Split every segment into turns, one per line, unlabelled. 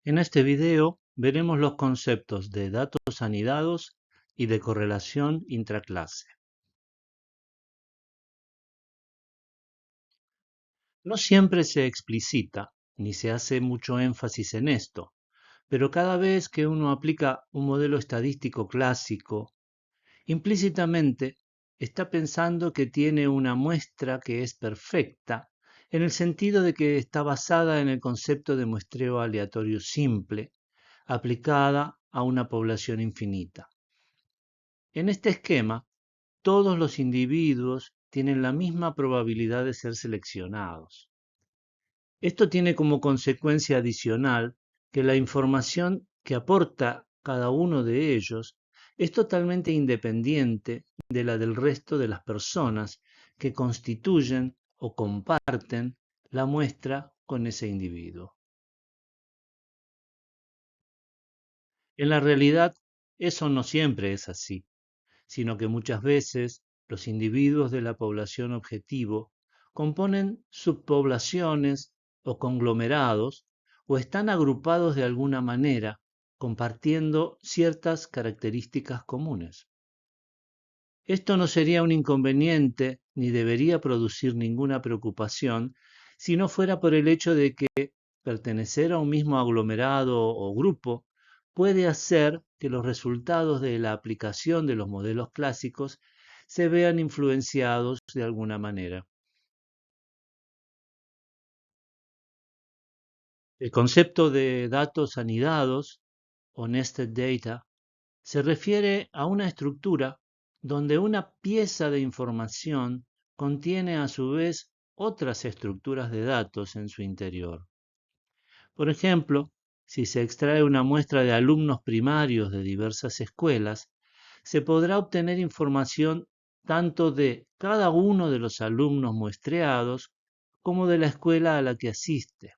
En este video veremos los conceptos de datos anidados y de correlación intraclase. No siempre se explicita ni se hace mucho énfasis en esto, pero cada vez que uno aplica un modelo estadístico clásico, implícitamente está pensando que tiene una muestra que es perfecta, en el sentido de que está basada en el concepto de muestreo aleatorio simple, aplicada a una población infinita. En este esquema, todos los individuos tienen la misma probabilidad de ser seleccionados. Esto tiene como consecuencia adicional que la información que aporta cada uno de ellos es totalmente independiente de la del resto de las personas que constituyen o comparten la muestra con ese individuo. En la realidad, eso no siempre es así, sino que muchas veces los individuos de la población objetivo componen subpoblaciones o conglomerados o están agrupados de alguna manera, compartiendo ciertas características comunes. Esto no sería un inconveniente ni debería producir ninguna preocupación si no fuera por el hecho de que pertenecer a un mismo aglomerado o grupo puede hacer que los resultados de la aplicación de los modelos clásicos se vean influenciados de alguna manera. El concepto de datos anidados o nested data se refiere a una estructura donde una pieza de información contiene a su vez otras estructuras de datos en su interior. Por ejemplo, si se extrae una muestra de alumnos primarios de diversas escuelas, se podrá obtener información tanto de cada uno de los alumnos muestreados como de la escuela a la que asiste.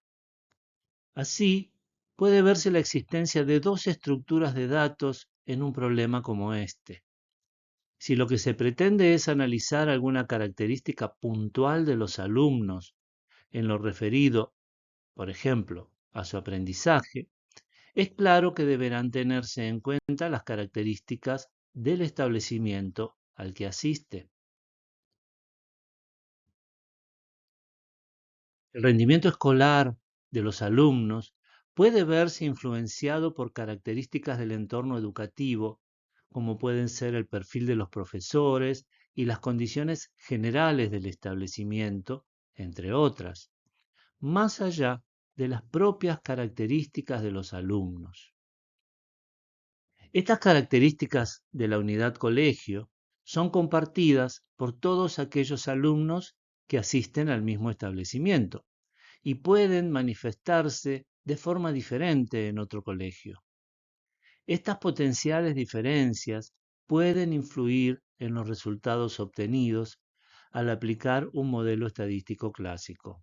Así, puede verse la existencia de dos estructuras de datos en un problema como este. Si lo que se pretende es analizar alguna característica puntual de los alumnos en lo referido, por ejemplo, a su aprendizaje, es claro que deberán tenerse en cuenta las características del establecimiento al que asiste. El rendimiento escolar de los alumnos puede verse influenciado por características del entorno educativo, como pueden ser el perfil de los profesores y las condiciones generales del establecimiento, entre otras, más allá de las propias características de los alumnos. Estas características de la unidad colegio son compartidas por todos aquellos alumnos que asisten al mismo establecimiento y pueden manifestarse de forma diferente en otro colegio. Estas potenciales diferencias pueden influir en los resultados obtenidos al aplicar un modelo estadístico clásico.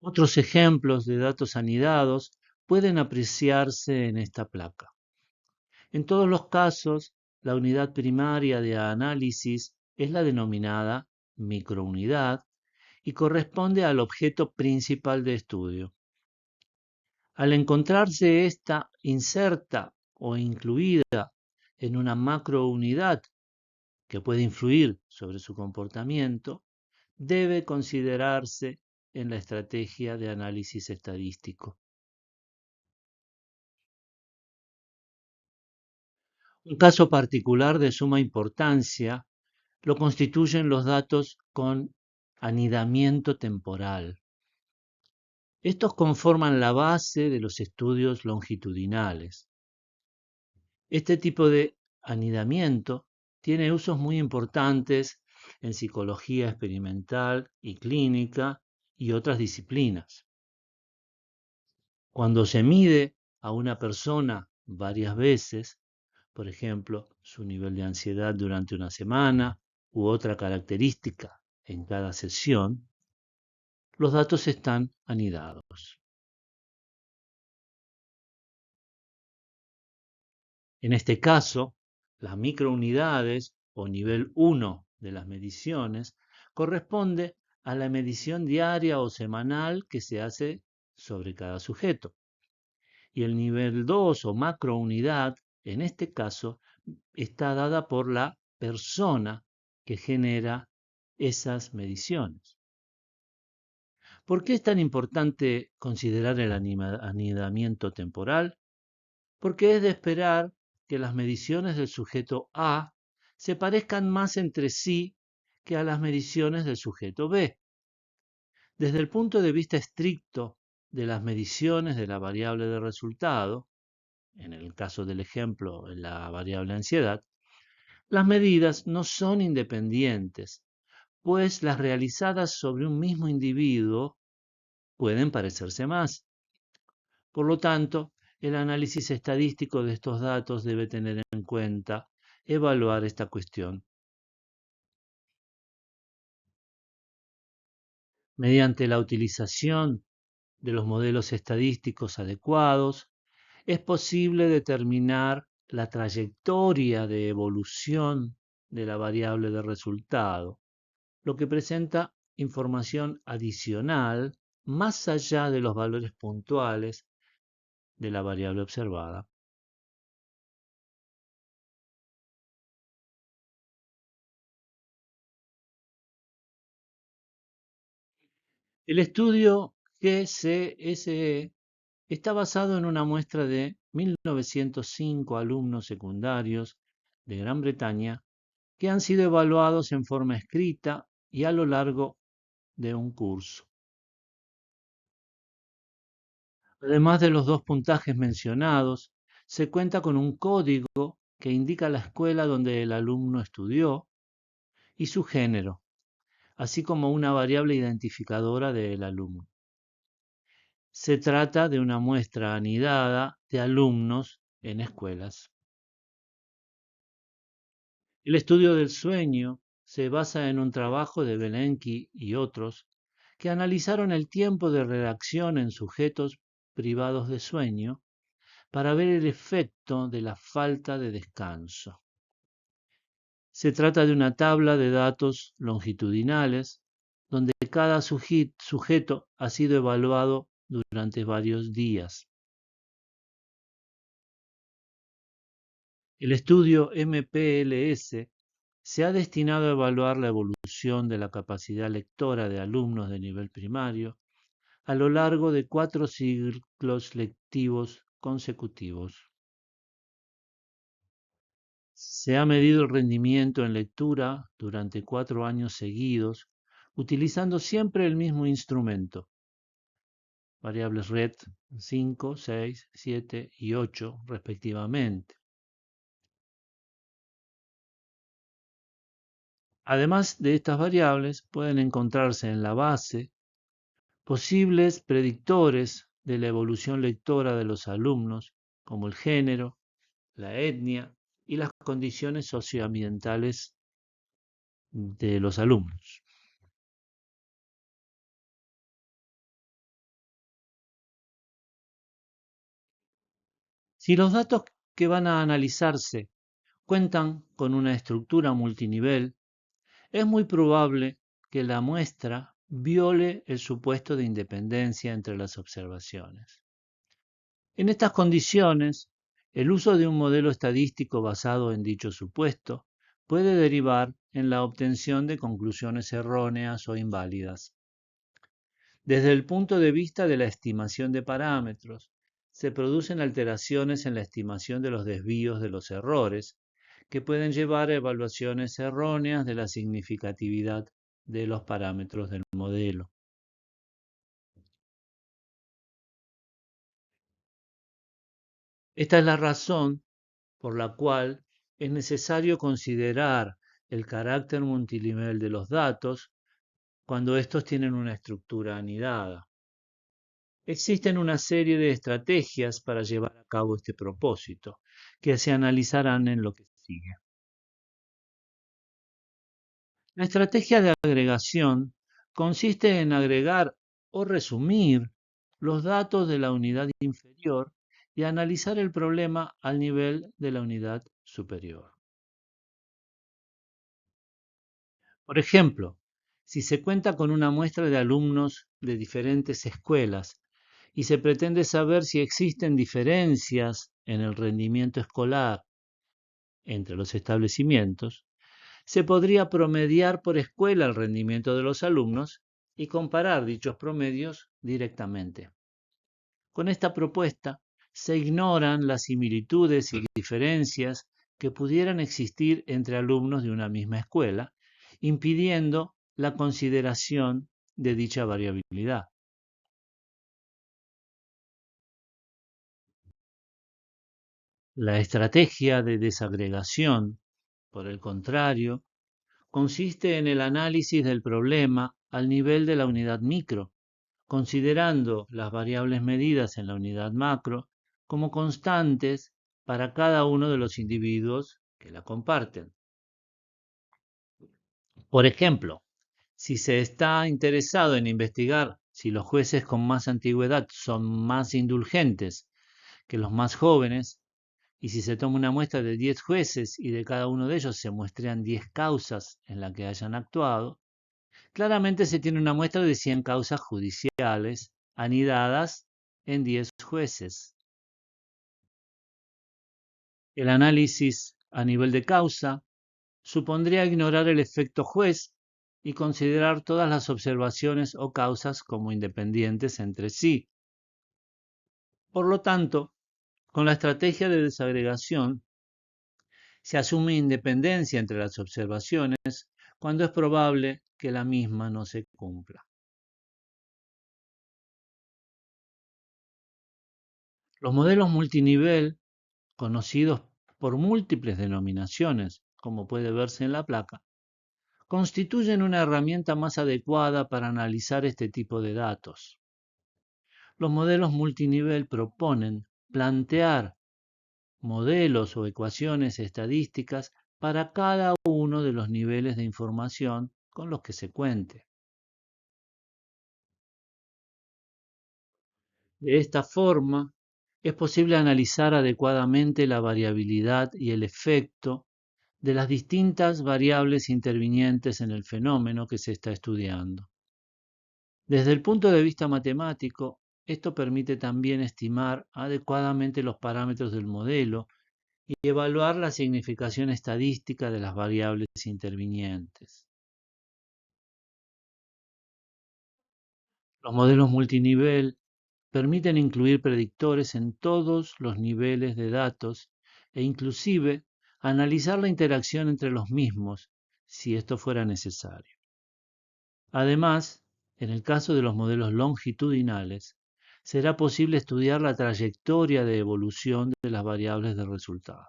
Otros ejemplos de datos anidados pueden apreciarse en esta placa. En todos los casos, la unidad primaria de análisis es la denominada microunidad y corresponde al objeto principal de estudio. Al encontrarse esta inserta o incluida en una macrounidad que puede influir sobre su comportamiento, debe considerarse en la estrategia de análisis estadístico. Un caso particular de suma importancia lo constituyen los datos con anidamiento temporal. Estos conforman la base de los estudios longitudinales. Este tipo de anidamiento tiene usos muy importantes en psicología experimental y clínica y otras disciplinas. Cuando se mide a una persona varias veces, por ejemplo, su nivel de ansiedad durante una semana u otra característica en cada sesión, los datos están anidados. En este caso, las microunidades o nivel 1 de las mediciones corresponde a la medición diaria o semanal que se hace sobre cada sujeto. Y el nivel 2 o macrounidad, en este caso, está dada por la persona que genera esas mediciones. ¿Por qué es tan importante considerar el anidamiento temporal? Porque es de esperar que las mediciones del sujeto A se parezcan más entre sí que a las mediciones del sujeto B. Desde el punto de vista estricto de las mediciones de la variable de resultado, en el caso del ejemplo, en la variable ansiedad, las medidas no son independientes, pues las realizadas sobre un mismo individuo pueden parecerse más. Por lo tanto, el análisis estadístico de estos datos debe tener en cuenta evaluar esta cuestión. Mediante la utilización de los modelos estadísticos adecuados, es posible determinar la trayectoria de evolución de la variable de resultado, lo que presenta información adicional más allá de los valores puntuales de la variable observada. El estudio GCSE está basado en una muestra de 1905 alumnos secundarios de Gran Bretaña que han sido evaluados en forma escrita y a lo largo de un curso. Además de los dos puntajes mencionados, se cuenta con un código que indica la escuela donde el alumno estudió y su género, así como una variable identificadora del alumno. Se trata de una muestra anidada de alumnos en escuelas. El estudio del sueño se basa en un trabajo de Belenki y otros que analizaron el tiempo de redacción en sujetos privados de sueño para ver el efecto de la falta de descanso. Se trata de una tabla de datos longitudinales donde cada sujeto ha sido evaluado durante varios días. El estudio MPLS se ha destinado a evaluar la evolución de la capacidad lectora de alumnos de nivel primario a lo largo de 4 ciclos lectivos consecutivos. Se ha medido el rendimiento en lectura durante 4 años seguidos, utilizando siempre el mismo instrumento, variables red 5, 6, 7 y 8 respectivamente. Además de estas variables, pueden encontrarse en la base posibles predictores de la evolución lectora de los alumnos, como el género, la etnia y las condiciones socioambientales de los alumnos. Si los datos que van a analizarse cuentan con una estructura multinivel, es muy probable que la muestra viole el supuesto de independencia entre las observaciones. En estas condiciones, el uso de un modelo estadístico basado en dicho supuesto puede derivar en la obtención de conclusiones erróneas o inválidas. Desde el punto de vista de la estimación de parámetros, se producen alteraciones en la estimación de los desvíos de los errores, que pueden llevar a evaluaciones erróneas de la significatividad de los parámetros del modelo. Esta es la razón por la cual es necesario considerar el carácter multinivel de los datos cuando estos tienen una estructura anidada. Existen una serie de estrategias para llevar a cabo este propósito, que se analizarán en lo que sigue. La estrategia de agregación consiste en agregar o resumir los datos de la unidad inferior y analizar el problema al nivel de la unidad superior. Por ejemplo, si se cuenta con una muestra de alumnos de diferentes escuelas y se pretende saber si existen diferencias en el rendimiento escolar entre los establecimientos, se podría promediar por escuela el rendimiento de los alumnos y comparar dichos promedios directamente. Con esta propuesta se ignoran las similitudes y diferencias que pudieran existir entre alumnos de una misma escuela, impidiendo la consideración de dicha variabilidad. La estrategia de desagregación, por el contrario, consiste en el análisis del problema al nivel de la unidad micro, considerando las variables medidas en la unidad macro como constantes para cada uno de los individuos que la comparten. Por ejemplo, si se está interesado en investigar si los jueces con más antigüedad son más indulgentes que los más jóvenes, y si se toma una muestra de 10 jueces y de cada uno de ellos se muestran 10 causas en las que hayan actuado, claramente se tiene una muestra de 100 causas judiciales anidadas en 10 jueces. El análisis a nivel de causa supondría ignorar el efecto juez y considerar todas las observaciones o causas como independientes entre sí. Por lo tanto, con la estrategia de desagregación se asume independencia entre las observaciones cuando es probable que la misma no se cumpla. Los modelos multinivel, conocidos por múltiples denominaciones, como puede verse en la placa, constituyen una herramienta más adecuada para analizar este tipo de datos. Los modelos multinivel proponen plantear modelos o ecuaciones estadísticas para cada uno de los niveles de información con los que se cuente. De esta forma, es posible analizar adecuadamente la variabilidad y el efecto de las distintas variables intervinientes en el fenómeno que se está estudiando. Desde el punto de vista matemático, esto permite también estimar adecuadamente los parámetros del modelo y evaluar la significación estadística de las variables intervinientes. Los modelos multinivel permiten incluir predictores en todos los niveles de datos e inclusive analizar la interacción entre los mismos, si esto fuera necesario. Además, en el caso de los modelos longitudinales, será posible estudiar la trayectoria de evolución de las variables de resultado.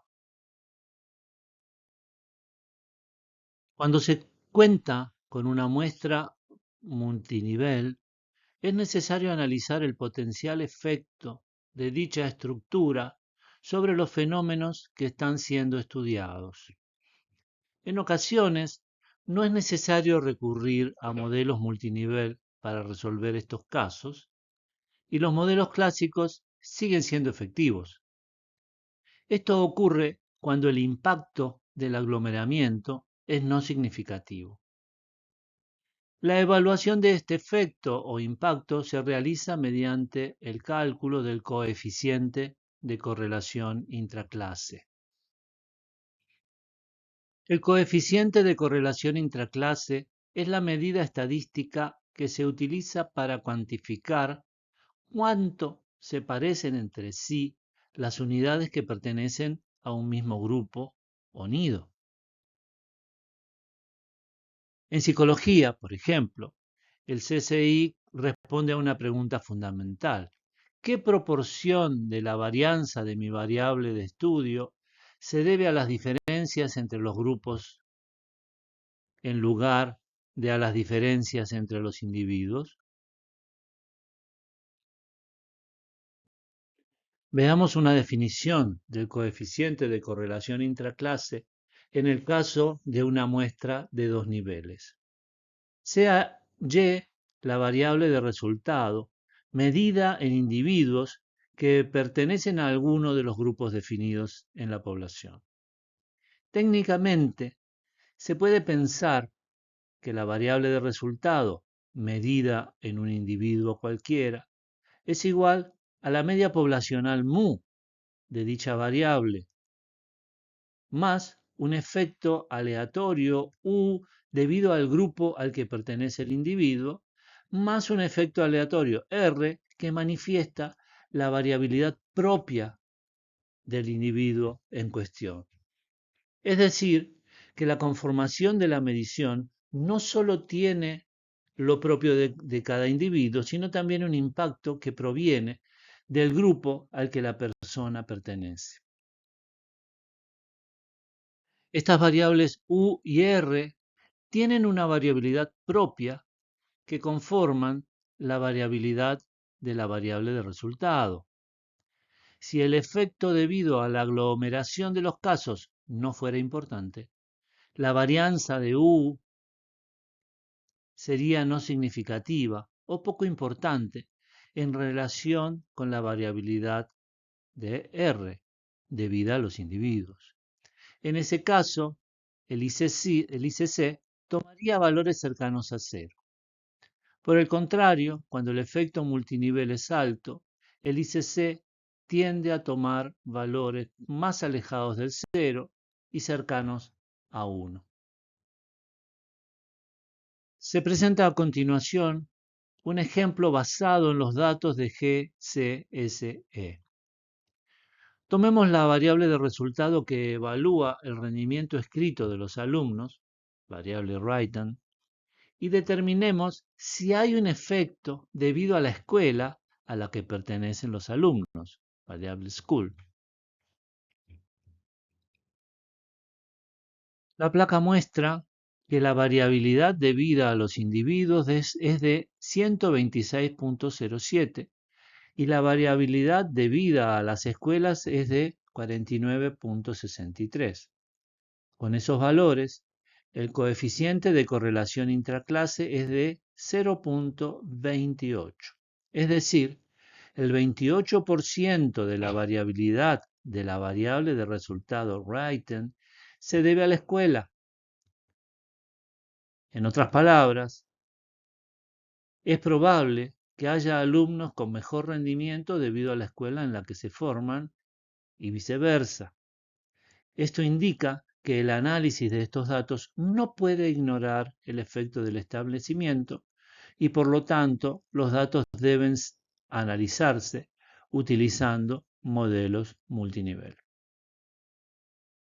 Cuando se cuenta con una muestra multinivel, es necesario analizar el potencial efecto de dicha estructura sobre los fenómenos que están siendo estudiados. En ocasiones, no es necesario recurrir a modelos multinivel para resolver estos casos, y los modelos clásicos siguen siendo efectivos. Esto ocurre cuando el impacto del aglomeramiento es no significativo. La evaluación de este efecto o impacto se realiza mediante el cálculo del coeficiente de correlación intraclase. El coeficiente de correlación intraclase es la medida estadística que se utiliza para cuantificar cuánto se parecen entre sí las unidades que pertenecen a un mismo grupo o nido. En psicología, por ejemplo, el CCI responde a una pregunta fundamental. ¿Qué proporción de la varianza de mi variable de estudio se debe a las diferencias entre los grupos en lugar de a las diferencias entre los individuos? Veamos una definición del coeficiente de correlación intraclase en el caso de una muestra de dos niveles. Sea y la variable de resultado medida en individuos que pertenecen a alguno de los grupos definidos en la población. Técnicamente, se puede pensar que la variable de resultado medida en un individuo cualquiera es igual a la media poblacional mu de dicha variable, más un efecto aleatorio U debido al grupo al que pertenece el individuo, más un efecto aleatorio R que manifiesta la variabilidad propia del individuo en cuestión. Es decir, que la conformación de la medición no solo tiene lo propio de cada individuo, sino también un impacto que proviene del grupo al que la persona pertenece. Estas variables U y R tienen una variabilidad propia que conforman la variabilidad de la variable de resultado. Si el efecto debido a la aglomeración de los casos no fuera importante, la varianza de U sería no significativa o poco importante en relación con la variabilidad de R debida a los individuos. En ese caso, el ICC tomaría valores cercanos a cero. Por el contrario, cuando el efecto multinivel es alto, el ICC tiende a tomar valores más alejados del cero y cercanos a 1. Se presenta a continuación un ejemplo basado en los datos de GCSE. Tomemos la variable de resultado que evalúa el rendimiento escrito de los alumnos, variable written, y determinemos si hay un efecto debido a la escuela a la que pertenecen los alumnos, variable school. La placa muestra que la variabilidad debida a los individuos es de 126.07 y la variabilidad debida a las escuelas es de 49.63. Con esos valores, el coeficiente de correlación intraclase es de 0.28. Es decir, el 28% de la variabilidad de la variable de resultado written se debe a la escuela. En otras palabras, es probable que haya alumnos con mejor rendimiento debido a la escuela en la que se forman y viceversa. Esto indica que el análisis de estos datos no puede ignorar el efecto del establecimiento y por lo tanto los datos deben analizarse utilizando modelos multinivel.